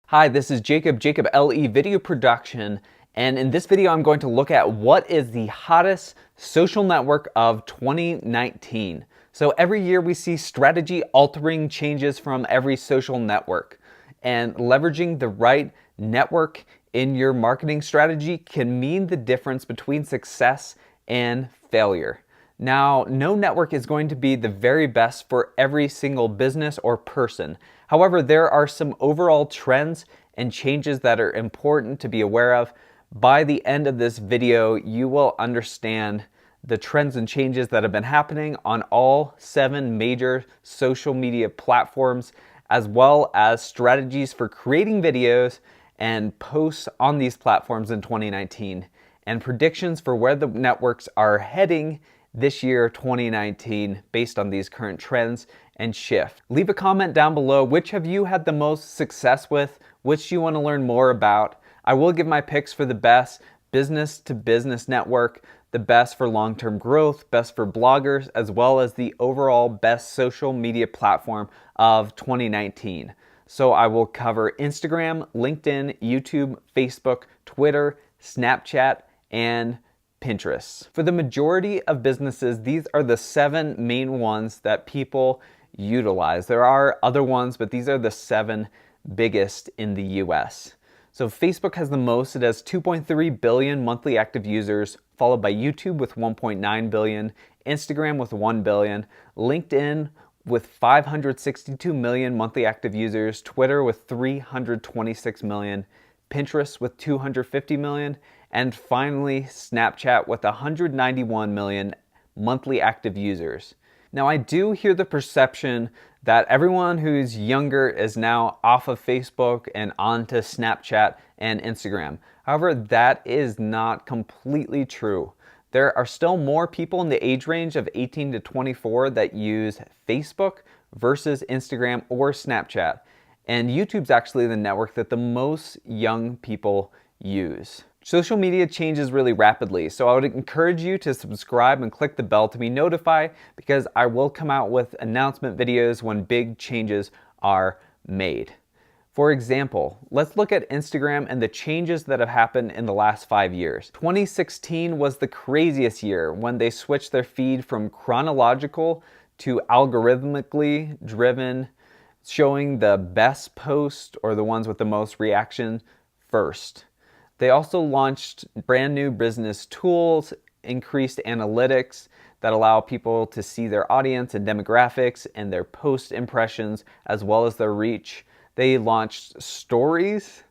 Hi, this is Jacob LE Video Production, and in this video I'm going to look at what is the hottest social network of 2019. So every year we see strategy altering changes from every social network, and leveraging the right network in your marketing strategy can mean the difference between success and failure. Now, no network is going to be the very best for every single business or person. However, there are some overall trends and changes that are important to be aware of. By the end of this video, you will understand the trends and changes that have been happening on all 7 major social media platforms, as well as strategies for creating videos and posts on these platforms in 2019, and predictions for where the networks are heading this year, 2019, based on these current trends and shift. Leave a comment down below. Which have you had the most success with? Which do you want to learn more about? I will give my picks for the best business to business network, the best for long-term growth, best for bloggers, as well as the overall best social media platform of 2019. So I will cover Instagram, LinkedIn, YouTube, Facebook, Twitter, Snapchat, and Pinterest. For the majority of businesses, these are the 7 main ones that people utilize. There are other ones, but these are the 7 biggest in the US. So Facebook has the most. It has 2.3 billion monthly active users, followed by YouTube with 1.9 billion, Instagram with 1 billion, LinkedIn with 562 million monthly active users, Twitter with 326 million, Pinterest with 250 million, and finally Snapchat with 191 million monthly active users. Now, I do hear the perception that everyone who's younger is now off of Facebook and onto Snapchat and Instagram. However, that is not completely true. There are still more people in the age range of 18 to 24 that use Facebook versus Instagram or Snapchat. And YouTube's actually the network that the most young people use. Social media changes really rapidly, so I would encourage you to subscribe and click the bell to be notified, because I will come out with announcement videos when big changes are made. For example, let's look at Instagram and the changes that have happened in the last 5 years. 2016 was the craziest year when they switched their feed from chronological to algorithmically driven, showing the best post or the ones with the most reaction first. They also launched brand new business tools, increased analytics that allow people to see their audience and demographics and their post impressions as well as their reach. They launched stories,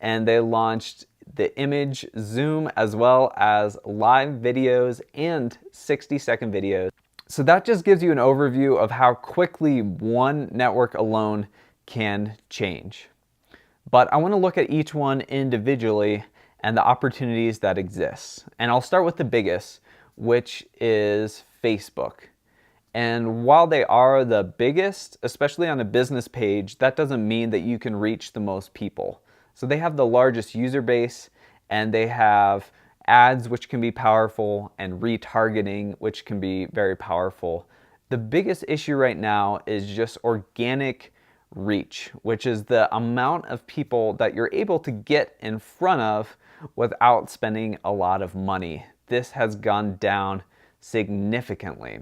and they launched the image zoom as well as live videos and 60-second videos. So that just gives you an overview of how quickly one network alone can change. But I want to look at each one individually and the opportunities that exist. And I'll start with the biggest, which is Facebook. And while they are the biggest, especially on a business page, that doesn't mean that you can reach the most people. So they have the largest user base, and they have ads, which can be powerful, and retargeting, which can be very powerful. The biggest issue right now is just organic reach, which is the amount of people that you're able to get in front of without spending a lot of money. This has gone down significantly.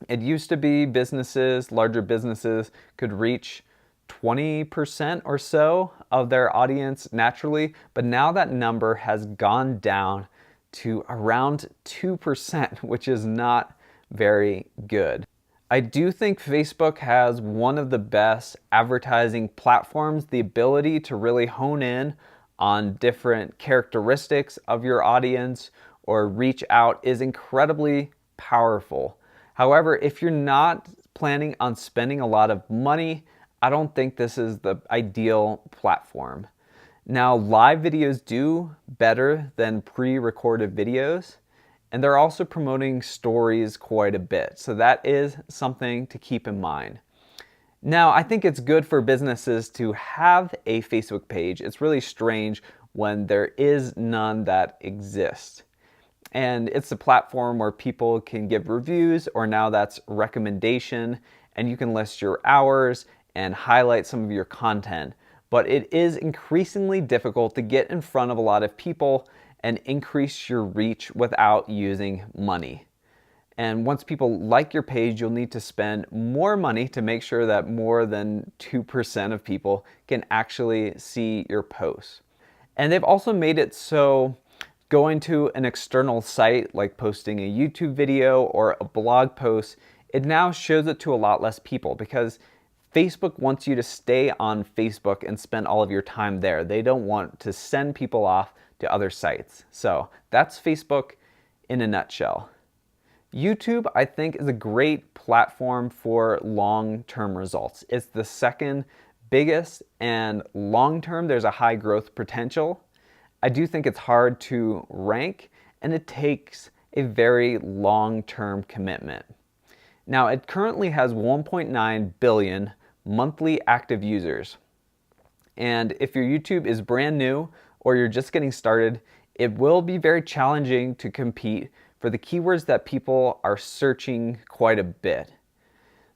It used to be businesses, larger businesses, could reach 20% or so of their audience naturally, but now that number has gone down to around 2%, which is not very good. I do think Facebook has one of the best advertising platforms. The ability to really hone in on different characteristics of your audience or reach out is incredibly powerful. However, if you're not planning on spending a lot of money, I don't think this is the ideal platform. Now, live videos do better than pre-recorded videos, and they're also promoting stories quite a bit. So that is something to keep in mind. Now, I think it's good for businesses to have a Facebook page. It's really strange when there is none that exists. And it's a platform where people can give reviews, or now that's recommendation, and you can list your hours and highlight some of your content. but it is increasingly difficult to get in front of a lot of people and increase your reach without using money. And once people like your page, you'll need to spend more money to make sure that more than 2% of people can actually see your posts. And they've also made it so going to an external site, like posting a YouTube video or a blog post, it now shows it to a lot less people because Facebook wants you to stay on Facebook and spend all of your time there. They don't want to send people off to other sites. So that's Facebook in a nutshell. YouTube, I think, is a great platform for long-term results. It's the second biggest, and long-term, there's a high growth potential. I do think it's hard to rank, and it takes a very long-term commitment. Now, it currently has 1.9 billion monthly active users. And if your YouTube is brand new or you're just getting started, it will be very challenging to compete for the keywords that people are searching quite a bit.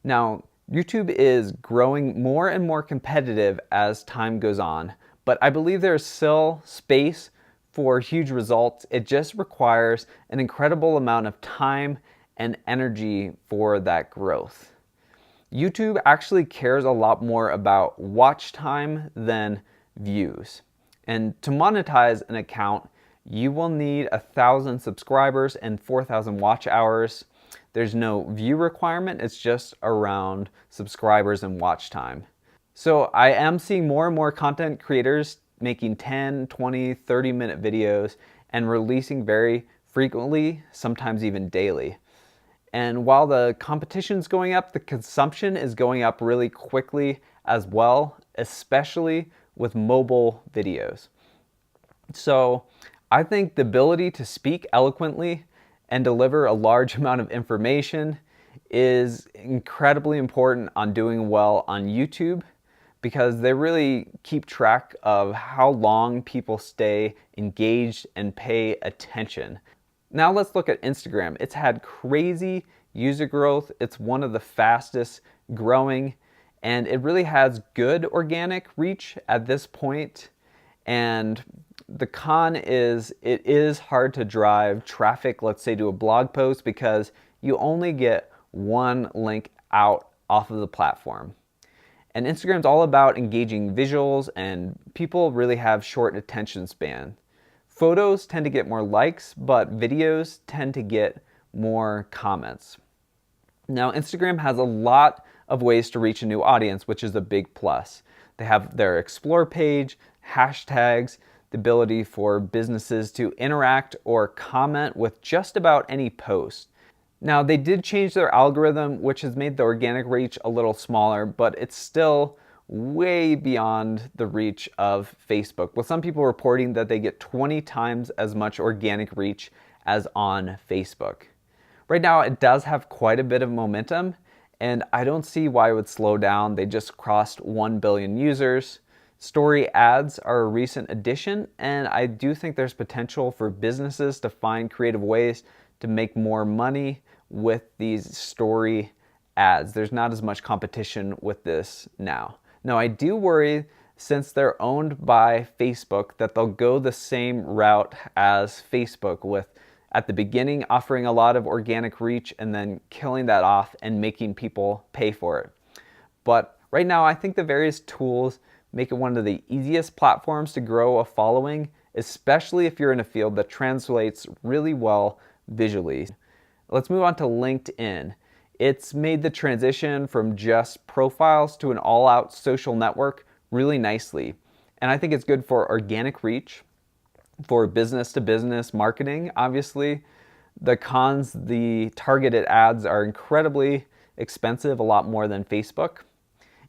Now, YouTube is growing more and more competitive as time goes on, but I believe there's still space for huge results. It just requires an incredible amount of time and energy for that growth. YouTube actually cares a lot more about watch time than views. And to monetize an account, you will need 1,000 subscribers and 4,000 watch hours. There's no view requirement, it's just around subscribers and watch time. So I am seeing more and more content creators making 10, 20, 30-minute videos and releasing very frequently, sometimes even daily. And while the competition's going up, the consumption is going up really quickly as well, especially with mobile videos. So I think the ability to speak eloquently and deliver a large amount of information is incredibly important on doing well on YouTube because they really keep track of how long people stay engaged and pay attention. Now let's look at Instagram. It's had crazy user growth. It's one of the fastest growing, and it really has good organic reach at this point. And the con is it is hard to drive traffic, let's say, to a blog post because you only get one link out off of the platform. And Instagram's all about engaging visuals, and people really have short attention span. Photos tend to get more likes, but videos tend to get more comments. Now, Instagram has a lot of ways to reach a new audience, which is a big plus. They have their Explore page, hashtags, the ability for businesses to interact or comment with just about any post. Now, they did change their algorithm, which has made the organic reach a little smaller, but it's still way beyond the reach of Facebook, with some people reporting that they get 20 times as much organic reach as on Facebook. Right now, it does have quite a bit of momentum, and I don't see why it would slow down. They just crossed 1 billion users. Story ads are a recent addition, and I do think there's potential for businesses to find creative ways to make more money with these story ads. There's not as much competition with this now. Now, I do worry, since they're owned by Facebook, that they'll go the same route as Facebook with, at the beginning, offering a lot of organic reach and then killing that off and making people pay for it. But right now, I think the various tools make it one of the easiest platforms to grow a following, especially if you're in a field that translates really well visually. Let's move on to LinkedIn. It's made the transition from just profiles to an all-out social network really nicely. And I think it's good for organic reach, for business-to-business marketing, obviously. The cons, the targeted ads are incredibly expensive, a lot more than Facebook.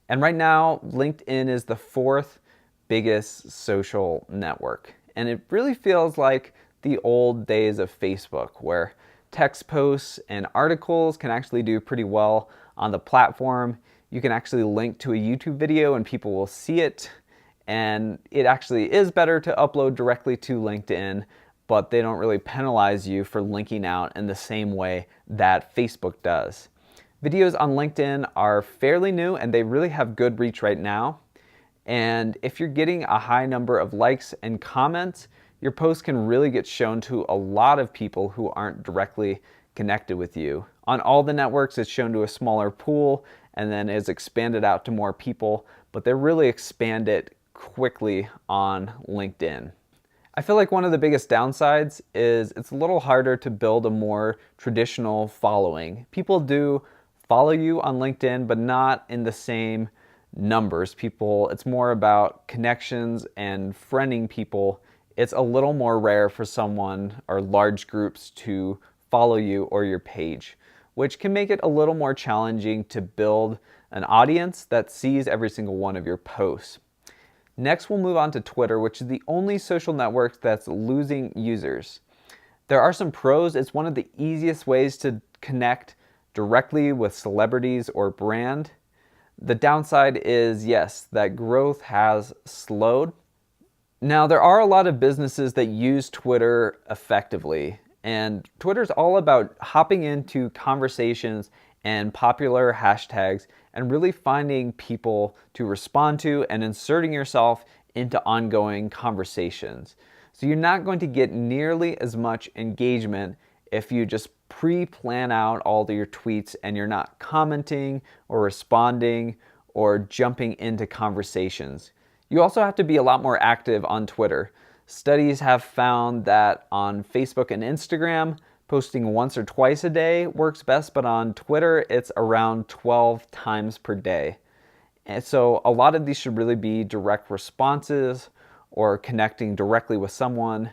And right now, LinkedIn is the 4th biggest social network. And it really feels like the old days of Facebook, where text posts and articles can actually do pretty well on the platform. You can actually link to a YouTube video and people will see it. And it actually is better to upload directly to LinkedIn, but they don't really penalize you for linking out in the same way that Facebook does. Videos on LinkedIn are fairly new and they really have good reach right now. And if you're getting a high number of likes and comments, your post can really get shown to a lot of people who aren't directly connected with you. On all the networks, it's shown to a smaller pool and then is expanded out to more people, but they really expand it quickly on LinkedIn. I feel like one of the biggest downsides is it's a little harder to build a more traditional following. People do follow you on LinkedIn, but not in the same numbers. It's more about connections and friending people. It's a little more rare for someone or large groups to follow you or your page, which can make it a little more challenging to build an audience that sees every single one of your posts. Next, we'll move on to Twitter, which is the only social network that's losing users. There are some pros. It's one of the easiest ways to connect directly with celebrities or brand. The downside is, yes, that growth has slowed. Now, there are a lot of businesses that use Twitter effectively, and Twitter's all about hopping into conversations and popular hashtags and really finding people to respond to and inserting yourself into ongoing conversations. So you're not going to get nearly as much engagement if you just pre-plan out all of your tweets and you're not commenting or responding or jumping into conversations. You also have to be a lot more active on Twitter. Studies have found that on Facebook and Instagram, posting once or twice a day works best, but on Twitter, it's around 12 times per day. And so a lot of these should really be direct responses or connecting directly with someone.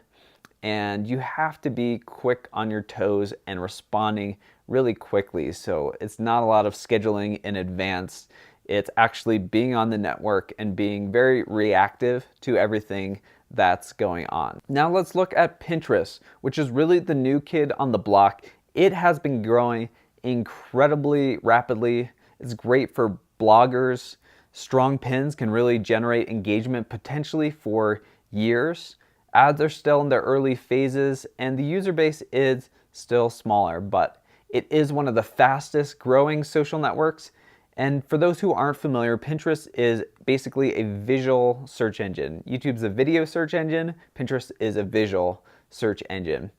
And you have to be quick on your toes and responding really quickly. So it's not a lot of scheduling in advance. It's actually being on the network and being very reactive to everything that's going on. Now let's look at Pinterest, which is really the new kid on the block. It has been growing incredibly rapidly. It's great for bloggers. Strong pins can really generate engagement potentially for years. Ads are still in their early phases and the user base is still smaller, but it is one of the fastest growing social networks. And for those who aren't familiar, Pinterest is basically a visual search engine. YouTube's a video search engine, Pinterest is a visual search engine.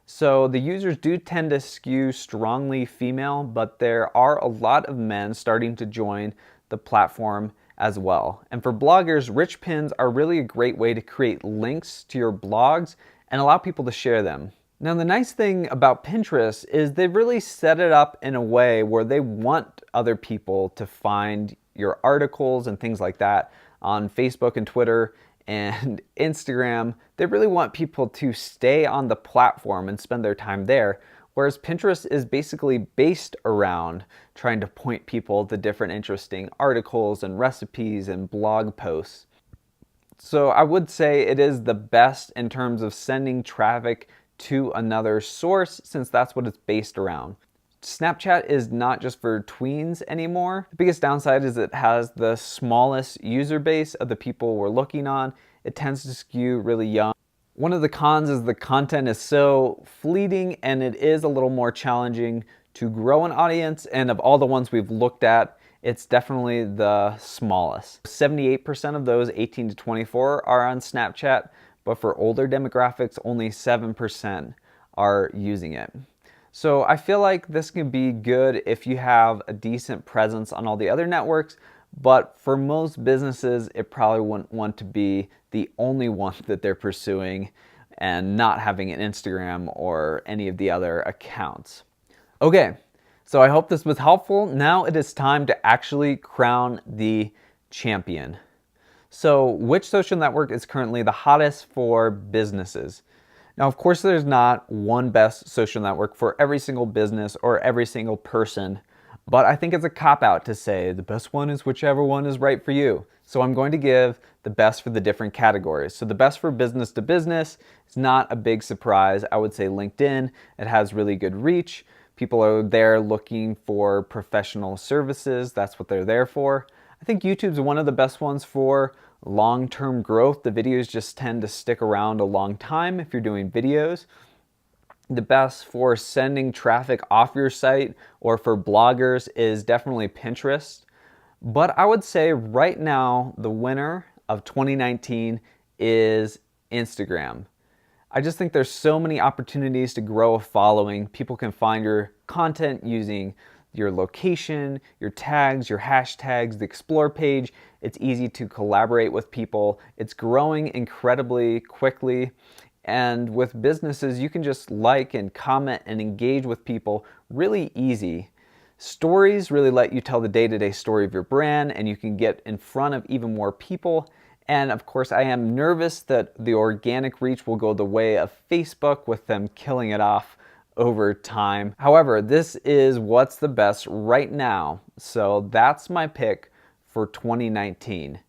So the users do tend to skew strongly female, but there are a lot of men starting to join the platform as well. And for bloggers, rich pins are really a great way to create links to your blogs and allow people to share them. Now, the nice thing about Pinterest is they've really set it up in a way where they want other people to find your articles and things like that on Facebook and Twitter and Instagram. They really want people to stay on the platform and spend their time there, whereas Pinterest is basically based around trying to point people to different interesting articles and recipes and blog posts. So I would say it is the best in terms of sending traffic to another source, since that's what it's based around. Snapchat is not just for tweens anymore. The biggest downside is it has the smallest user base of the people we're looking on. It tends to skew really young. One of the cons is the content is so fleeting and it is a little more challenging to grow an audience, and of all the ones we've looked at, it's definitely the smallest. 78% of those 18 to 24 are on Snapchat, but for older demographics, only 7% are using it. So I feel like this can be good if you have a decent presence on all the other networks, but for most businesses, it probably wouldn't want to be the only one that they're pursuing and not having an Instagram or any of the other accounts. Okay, so I hope this was helpful. Now it is time to actually crown the champion. So which social network is currently the hottest for businesses? Now, of course, there's not one best social network for every single business or every single person, but I think it's a cop-out to say the best one is whichever one is right for you. So I'm going to give the best for the different categories. So the best for business to business is not a big surprise. I would say LinkedIn. It has really good reach. People are there looking for professional services. That's what they're there for. I think YouTube's one of the best ones for long-term growth. The videos just tend to stick around a long time if you're doing videos. The best for sending traffic off your site or for bloggers is definitely Pinterest. But I would say right now, the winner of 2019 is Instagram. I just think there's so many opportunities to grow a following. People can find your content using your location, your tags, your hashtags, the explore page. It's easy to collaborate with people. It's growing incredibly quickly. And with businesses, you can just like and comment and engage with people really easy. Stories really let you tell the day-to-day story of your brand, and you can get in front of even more people. And of course, I am nervous that the organic reach will go the way of Facebook with them killing it off over time. However, this is what's the best right now. So that's my pick for 2019.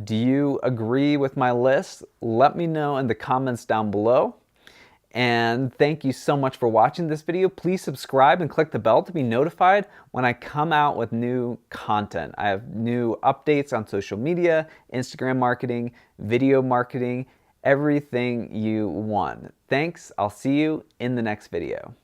Do you agree with my list? Let me know in the comments down below. And thank you so much for watching this video. Please subscribe and click the bell to be notified when I come out with new content. I have new updates on social media, Instagram marketing, video marketing, everything you want. Thanks. I'll see you in the next video.